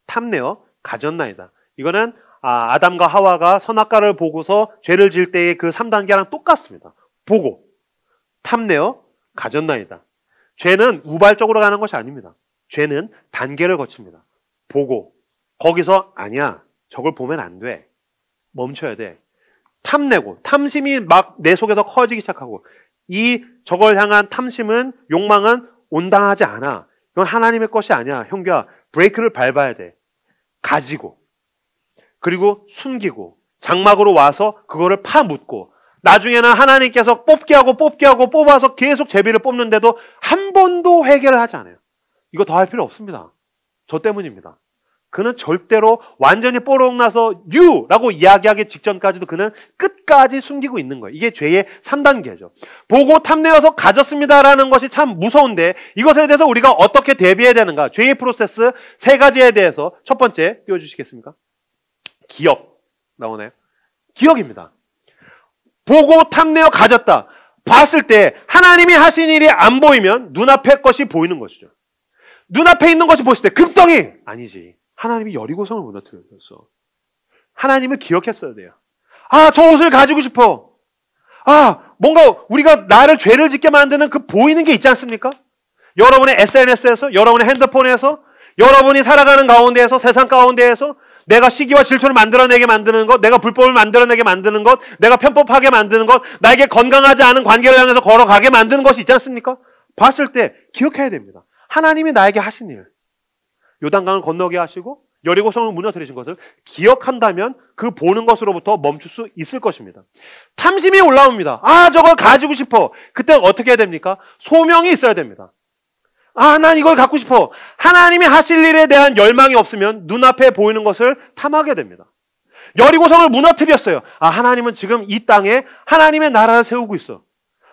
탐내어 가졌나이다. 이거는 아담과 하와가 선악과를 보고서 죄를 지을 때의 그 3단계랑 똑같습니다. 보고 탐내어 가졌나이다. 죄는 우발적으로 가는 것이 아닙니다. 죄는 단계를 거칩니다. 보고 거기서 아니야. 저걸 보면 안 돼. 멈춰야 돼. 탐내고 탐심이 막 내 속에서 커지기 시작하고 저걸 향한 탐심은 욕망은 온당하지 않아. 이건 하나님의 것이 아니야. 형규야 브레이크를 밟아야 돼. 가지고 그리고 숨기고 장막으로 와서 그거를 파묻고 나중에는 하나님께서 뽑게 하고 뽑아서 계속 제비를 뽑는데도 한 번도 회개를 하지 않아요. 이거 더 할 필요 없습니다. 저 때문입니다. 그는 절대로 완전히 뽀록 나서 라고 이야기하기 직전까지도 그는 끝까지 숨기고 있는 거예요. 이게 죄의 3단계죠. 보고 탐내어서 가졌습니다라는 것이 참 무서운데 이것에 대해서 우리가 어떻게 대비해야 되는가? 죄의 프로세스 3가지에 대해서 첫 번째 띄워주시겠습니까? 기억 나오나요? 기억입니다. 보고 탐내어 가졌다. 봤을 때 하나님이 하신 일이 안 보이면 눈앞의 것이 보이는 것이죠. 눈앞에 있는 것이 보였을 때 금덩이! 아니지. 하나님이 여리고성을 무너뜨렸어. 하나님을 기억했어야 돼요. 저 옷을 가지고 싶어. 뭔가 우리가 나를 죄를 짓게 만드는 그 보이는 게 있지 않습니까? 여러분의 SNS에서, 여러분의 핸드폰에서, 여러분이 살아가는 가운데에서, 세상 가운데에서 내가 시기와 질투를 만들어내게 만드는 것, 내가 불법을 만들어내게 만드는 것, 내가 편법하게 만드는 것, 나에게 건강하지 않은 관계를 향해서 걸어가게 만드는 것이 있지 않습니까? 봤을 때 기억해야 됩니다. 하나님이 나에게 하신 일. 요단강을 건너게 하시고 여리고성을 무너뜨리신 것을 기억한다면 그 보는 것으로부터 멈출 수 있을 것입니다. 탐심이 올라옵니다. 저걸 가지고 싶어. 그때 어떻게 해야 됩니까? 소명이 있어야 됩니다. 난 이걸 갖고 싶어. 하나님이 하실 일에 대한 열망이 없으면 눈앞에 보이는 것을 탐하게 됩니다. 여리고성을 무너뜨렸어요. 하나님은 지금 이 땅에 하나님의 나라를 세우고 있어.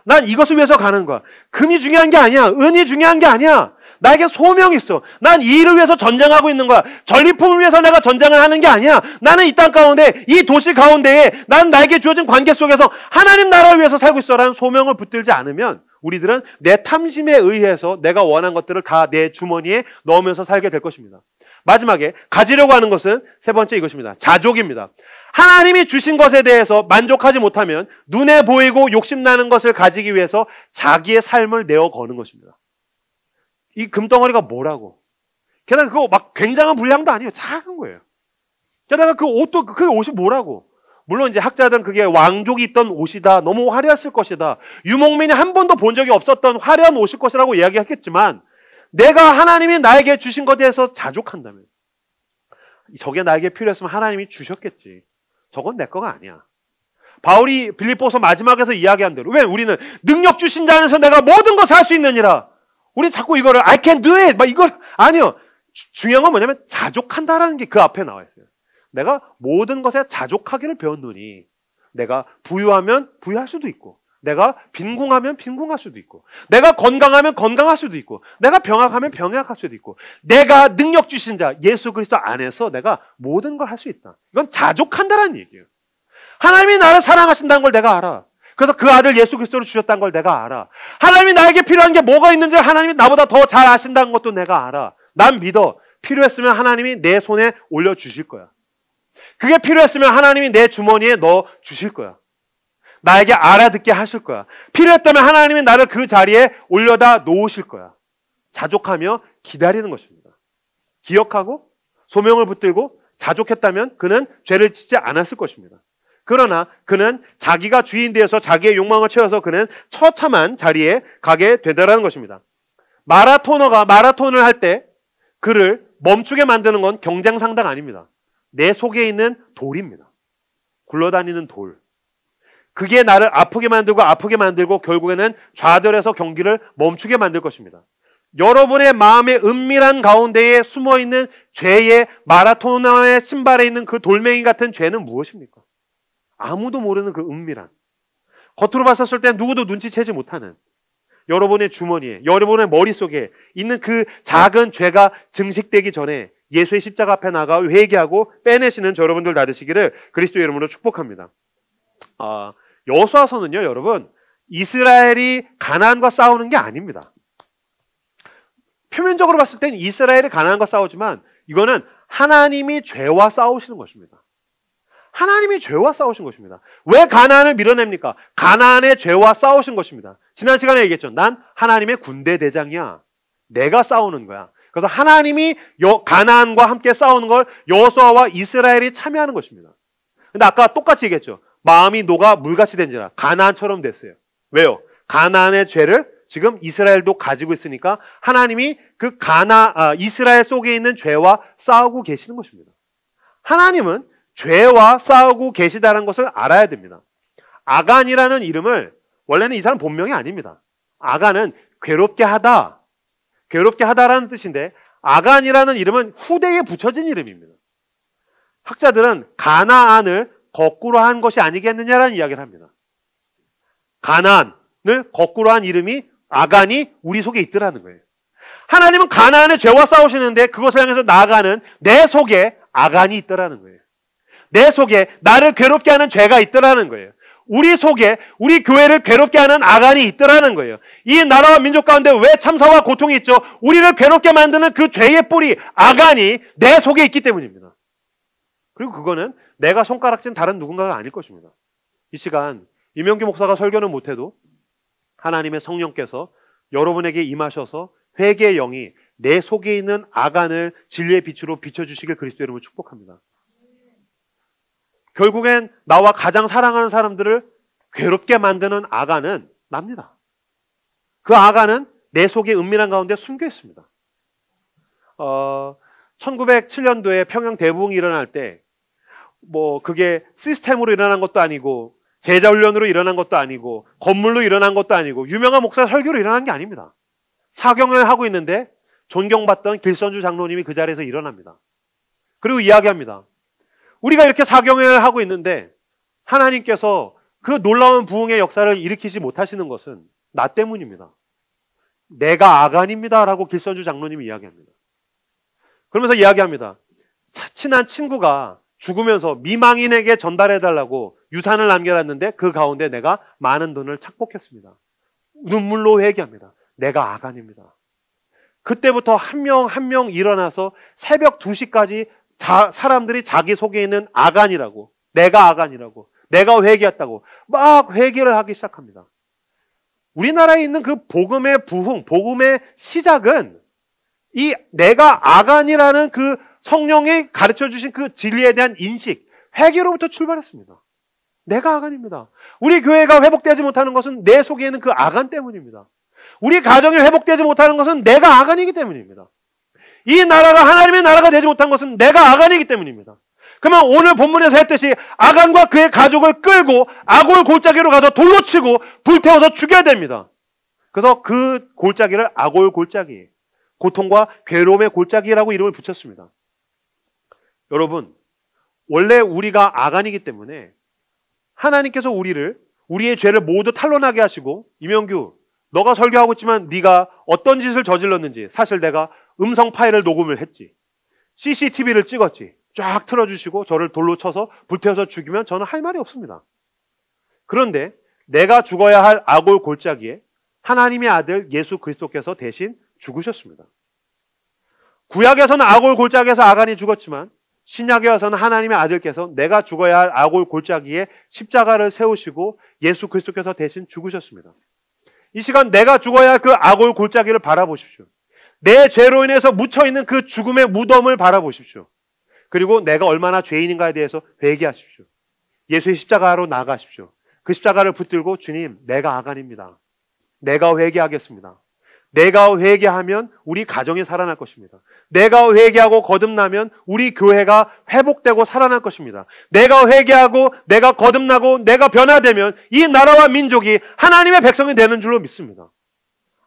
난 이것을 위해서 가는 거야. 금이 중요한 게 아니야. 은이 중요한 게 아니야. 나에게 소명이 있어. 난 이 일을 위해서 전쟁하고 있는 거야. 전리품을 위해서 내가 전쟁을 하는 게 아니야. 나는 이 땅 가운데, 이 도시 가운데에 난 나에게 주어진 관계 속에서 하나님 나라를 위해서 살고 있어라는 소명을 붙들지 않으면 우리들은 내 탐심에 의해서 내가 원한 것들을 다 내 주머니에 넣으면서 살게 될 것입니다. 마지막에 가지려고 하는 것은 세 번째 이것입니다. 자족입니다. 하나님이 주신 것에 대해서 만족하지 못하면 눈에 보이고 욕심나는 것을 가지기 위해서 자기의 삶을 내어 거는 것입니다. 이 금덩어리가 뭐라고? 게다가 그거 막 굉장한 분량도 아니에요. 작은 거예요. 게다가 그 옷도, 그 옷이 뭐라고? 물론 이제 학자들은 그게 왕족이 입던 옷이다. 너무 화려했을 것이다. 유목민이 한 번도 본 적이 없었던 화려한 옷일 것이라고 이야기했겠지만 내가 하나님이 나에게 주신 것에 대해서 자족한다면 저게 나에게 필요했으면 하나님이 주셨겠지. 저건 내 거가 아니야. 바울이 빌립보서 마지막에서 이야기한 대로 왜 우리는 능력 주신 자 안에서 내가 모든 것을 할 수 있느니라. 우리 자꾸 이거를 I can do it 막 이걸 아니요. 중요한 건 뭐냐면 자족한다라는 게 그 앞에 나와 있어요. 내가 모든 것에 자족하기를 배웠노니 내가 부유하면 부유할 수도 있고 내가 빈궁하면 빈궁할 수도 있고 내가 건강하면 건강할 수도 있고 내가 병약하면 병약할 수도 있고 내가 능력 주신 자 예수 그리스도 안에서 내가 모든 걸 할 수 있다. 이건 자족한다라는 얘기예요. 하나님이 나를 사랑하신다는 걸 내가 알아. 그래서 그 아들 예수 그리스도를 주셨다는 걸 내가 알아. 하나님이 나에게 필요한 게 뭐가 있는지 하나님이 나보다 더 잘 아신다는 것도 내가 알아. 난 믿어. 필요했으면 하나님이 내 손에 올려주실 거야. 그게 필요했으면 하나님이 내 주머니에 넣어 주실 거야. 나에게 알아듣게 하실 거야. 필요했다면 하나님이 나를 그 자리에 올려다 놓으실 거야. 자족하며 기다리는 것입니다. 기억하고 소명을 붙들고 자족했다면 그는 죄를 짓지 않았을 것입니다. 그러나 그는 자기가 주인 되어서 자기의 욕망을 채워서 그는 처참한 자리에 가게 되더라는 것입니다. 마라토너가 마라톤을 할 때 그를 멈추게 만드는 건 경쟁 상대가 아닙니다. 내 속에 있는 돌입니다. 굴러다니는 돌. 그게 나를 아프게 만들고 결국에는 좌절해서 경기를 멈추게 만들 것입니다. 여러분의 마음의 은밀한 가운데에 숨어있는 죄의 마라토너의 신발에 있는 그 돌멩이 같은 죄는 무엇입니까? 아무도 모르는 그 은밀한, 겉으로 봤었을 때 누구도 눈치채지 못하는 여러분의 주머니에, 여러분의 머릿속에 있는 그 작은 죄가 증식되기 전에 예수의 십자가 앞에 나가 회개하고 빼내시는 여러분들 다 되시기를 그리스도의 이름으로 축복합니다. 여호수아서는요, 여러분, 이스라엘이 가나안과 싸우는 게 아닙니다. 표면적으로 봤을 땐 이스라엘이 가나안과 싸우지만 이거는 하나님이 죄와 싸우시는 것입니다. 하나님이 죄와 싸우신 것입니다. 왜 가나안을 밀어냅니까? 가나안의 죄와 싸우신 것입니다. 지난 시간에 얘기했죠. 난 하나님의 군대 대장이야. 내가 싸우는 거야. 그래서 하나님이 가나안과 함께 싸우는 걸 여호수아와 이스라엘이 참여하는 것입니다. 근데 아까 똑같이 얘기했죠. 마음이 녹아 물같이 된지라. 가나안처럼 됐어요. 왜요? 가나안의 죄를 지금 이스라엘도 가지고 있으니까 하나님이 그 이스라엘 속에 있는 죄와 싸우고 계시는 것입니다. 하나님은 죄와 싸우고 계시다는 것을 알아야 됩니다. 아간이라는 이름을 원래는 이 사람 본명이 아닙니다. 아간은 괴롭게 하다라는 뜻인데 아간이라는 이름은 후대에 붙여진 이름입니다. 학자들은 가나안을 거꾸로 한 것이 아니겠느냐라는 이야기를 합니다. 가나안을 거꾸로 한 이름이 아간이 우리 속에 있더라는 거예요. 하나님은 가나안의 죄와 싸우시는데 그것을 향해서 나아가는 내 속에 아간이 있더라는 거예요. 내 속에 나를 괴롭게 하는 죄가 있더라는 거예요. 우리 속에 우리 교회를 괴롭게 하는 아간이 있더라는 거예요. 이 나라와 민족 가운데 왜 참사와 고통이 있죠? 우리를 괴롭게 만드는 그 죄의 뿌리 아간이 내 속에 있기 때문입니다. 그리고 그거는 내가 손가락진 다른 누군가가 아닐 것입니다. 이 시간 이명규 목사가 설교는 못해도 하나님의 성령께서 여러분에게 임하셔서 회개의 영이 내 속에 있는 아간을 진리의 빛으로 비춰주시길 그리스도의 이름으로 축복합니다. 결국엔 나와 가장 사랑하는 사람들을 괴롭게 만드는 아간은 납니다. 그 아간은 내 속에 은밀한 가운데 숨겨 있습니다. 1907년도에 평양 대부흥이 일어날 때 그게 시스템으로 일어난 것도 아니고 제자훈련으로 일어난 것도 아니고 건물로 일어난 것도 아니고 유명한 목사 설교로 일어난 게 아닙니다. 사경을 하고 있는데 존경받던 길선주 장로님이 그 자리에서 일어납니다. 그리고 이야기합니다. 우리가 이렇게 사경회를 하고 있는데 하나님께서 그 놀라운 부흥의 역사를 일으키지 못하시는 것은 나 때문입니다. 내가 아간입니다 라고 길선주 장로님이 이야기합니다. 그러면서 이야기합니다. 친한 친구가 죽으면서 미망인에게 전달해달라고 유산을 남겨놨는데 그 가운데 내가 많은 돈을 착복했습니다. 눈물로 회개합니다. 내가 아간입니다. 그때부터 한 명 한 명 일어나서 새벽 2시까지 사람들이 자기 속에 있는 아간이라고, 내가 아간이라고, 내가 회개했다고 막 회개를 하기 시작합니다. 우리나라에 있는 그 복음의 부흥, 복음의 시작은 이 내가 아간이라는 그 성령이 가르쳐 주신 그 진리에 대한 인식, 회개로부터 출발했습니다. 내가 아간입니다. 우리 교회가 회복되지 못하는 것은 내 속에 있는 그 아간 때문입니다. 우리 가정이 회복되지 못하는 것은 내가 아간이기 때문입니다. 이 나라가 하나님의 나라가 되지 못한 것은 내가 아간이기 때문입니다. 그러면 오늘 본문에서 했듯이 아간과 그의 가족을 끌고 아골 골짜기로 가서 돌로 치고 불태워서 죽여야 됩니다. 그래서 그 골짜기를 아골 골짜기, 고통과 괴로움의 골짜기라고 이름을 붙였습니다. 여러분, 원래 우리가 아간이기 때문에 하나님께서 우리의 죄를 모두 탄론하게 하시고, 이명규, 너가 설교하고 있지만 네가 어떤 짓을 저질렀는지 사실 내가 음성 파일을 녹음을 했지. CCTV를 찍었지. 쫙 틀어주시고 저를 돌로 쳐서 불태워서 죽이면 저는 할 말이 없습니다. 그런데 내가 죽어야 할 아골 골짜기에 하나님의 아들 예수 그리스도께서 대신 죽으셨습니다. 구약에서는 아골 골짜기에서 아간이 죽었지만 신약에 와서는 하나님의 아들께서 내가 죽어야 할 아골 골짜기에 십자가를 세우시고 예수 그리스도께서 대신 죽으셨습니다. 이 시간 내가 죽어야 할 그 아골 골짜기를 바라보십시오. 내 죄로 인해서 묻혀있는 그 죽음의 무덤을 바라보십시오. 그리고 내가 얼마나 죄인인가에 대해서 회개하십시오. 예수의 십자가로 나가십시오. 그 십자가를 붙들고 주님, 내가 아간입니다. 내가 회개하겠습니다. 내가 회개하면 우리 가정이 살아날 것입니다. 내가 회개하고 거듭나면 우리 교회가 회복되고 살아날 것입니다. 내가 회개하고 내가 거듭나고 내가 변화되면 이 나라와 민족이 하나님의 백성이 되는 줄로 믿습니다.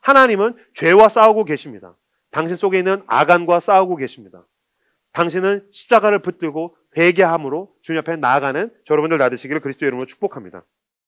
하나님은 죄와 싸우고 계십니다. 당신 속에 있는 아간과 싸우고 계십니다. 당신은 십자가를 붙들고 회개함으로 주님 앞에 나아가는 여러분들 다 되시기를 그리스도의 이름으로 축복합니다.